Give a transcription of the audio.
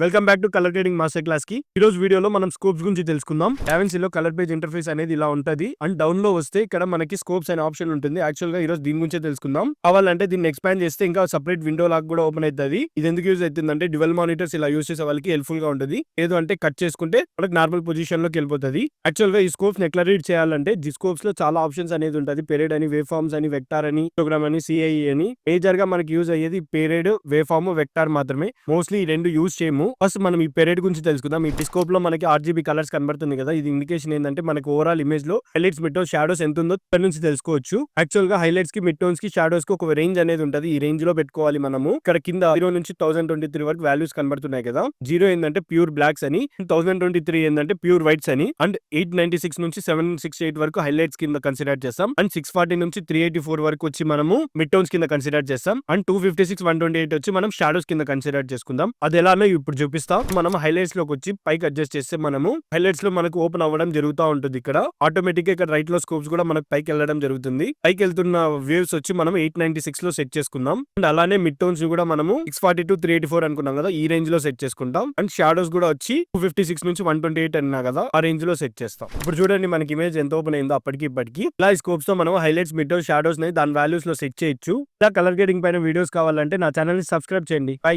Welcome back to colour grading master class కి. ఈ రోజు వీడియోలో మనం స్కోప్స్ గురించి తెలుసుకుందాం. డావిన్సీ లో కలర్ పేజ్ ఇంటర్ఫేస్ అనేది ఇలా ఉంటది. అండ్ డౌన్ లో వస్తే ఇక్కడ మనకి స్కోప్స్ అనే ఆప్షన్ ఉంటుంది. యాక్చువల్ గా ఈ రోజు దీని గురించే తెలుసుకుందాం. కావాలంటే దీన్ని ఎక్స్పాండ్ చేస్తే ఇంకా సెపరేట్ విండో లాగా కూడా ఓపెన్ అవుతుంది. ఇది ఎందుకు యూజ్ అవుతుందంటే డ్యువల్ మానిటర్స్ ఇలా యూజ్ చేసే వాళ్ళకి హెల్ప్ఫుల్ గా ఉంటుంది. ఏదో అంటే కట్ చేసుకుంటే మనకి నార్మల్ పొజిషన్ లోకి వెళ్ళిపోతుంది. యాక్చువల్ గా ఈ స్కోప్స్ ఎట్లా రీడ్ చేయాలంటే ఈ స్కోప్స్ లో చాలా ఆప్షన్స్ అనేది ఉంటుంది. పెరేడ్ అని, వేవ్ ఫార్మ్స్ అని, వెక్టార్ అని, ప్రోగ్రామ్ అని, సిఐఈ అని. మేజర్ గా మనకి యూజ్ అయ్యేది పెరేడ్, వేవ్ ఫార్మ్, వెక్టార్ మాత్రమే. మోస్ట్లీ ఈ రెండు యూజ్ చేయము. ఫస్ట్ మనం ఈ పెరేడ్ గురించి తెలుసుకుందాం. ఈ స్కోప్ లో మనకి ఆర్జీబీ కలర్స్ కనబడుతుంది కదా, ఇది ఇండికేషన్ ఏంటంటే మనకి ఓవరాల్ ఇమేజ్ లో హైలైట్స్, మిడ్ టోన్స్, షాడోస్ ఎంత ఉందో ఇక్కడ నుంచి తెలుసుకోవచ్చు. యాక్చువల్ గా హైలైట్స్ కి, మిడ్ టోన్స్ కి, షాడోస్ కి ఒక రేంజ్ అనేది ఉంటది. ఈ రేంజ్ లో పెట్టుకోవాలి మనము. ఇక్కడ కింద 0 నుంచి 1023 వరకు వాల్యూస్ కనబడుతున్నాయి కదా. 0 ఏంటంటే ప్యూర్ బ్లాక్స్ అని, 1023 ఏంటంటే ప్యూర్ వైట్స్ అని, అండ్ 896 నుంచి 768 వరకు హైలైట్స్ కింద కన్సిడర్ చేస్తాం. అండ్ 640 నుంచి 384 వరకు వచ్చి మనము మిడ్ టోన్స్ కింద కన్సిడర్ చేస్తాం. అండ్ 256, 128 వచ్చి మనం షాడోస్ కింద కన్సిడర్ చేసుకుందాం. అది ఎలానో ఇప్పుడు చూపిస్తాం. మనం హైలైట్స్ లోకి వచ్చి పైకి అడ్జస్ట్ చేస్తే మనము హైలైట్స్ లో మనకు ఓపెన్ అవ్వడం జరుగుతూ ఉంటుంది. ఇక్కడ ఆటోమేటిక్ గా ఇక్కడ రైట్ లో స్కోప్స్ కూడా మనకు పైకి వెళ్ళడం జరుగుతుంది. పైకి వెళ్తున్న వేవ్స్ వచ్చి మనం 896 లో సెట్ చేసుకుందాం. అండ్ అలానే మిడ్ టోన్స్ కూడా మనము 642, 384 అనుకున్నాం కదా, ఈ రేంజ్ లో సెట్ చేసుకుంటాం. అండ్ షాడోస్ కూడా వచ్చి 256 నుంచి 128 అన్నా కదా, ఆ రేంజ్ లో సెట్ చేస్తాం. ఇప్పుడు చూడండి మనకి ఇమేజ్ ఎంత ఓపెన్ అయిందో అప్పటికి ఇప్పటికి. ఇలా ఈ స్కోప్స్ తో మనం హైలైట్స్, మిడ్ టోన్స్, షాడోస్ ని దాని వాల్యూస్ లో సెట్ చేయొచ్చు. ఇలా కలర్ గ్రేడింగ్ పైన వీడియోస్ కావాలంటే నా ఛానల్ ని సబ్స్క్రైబ్ చేయండి. బై.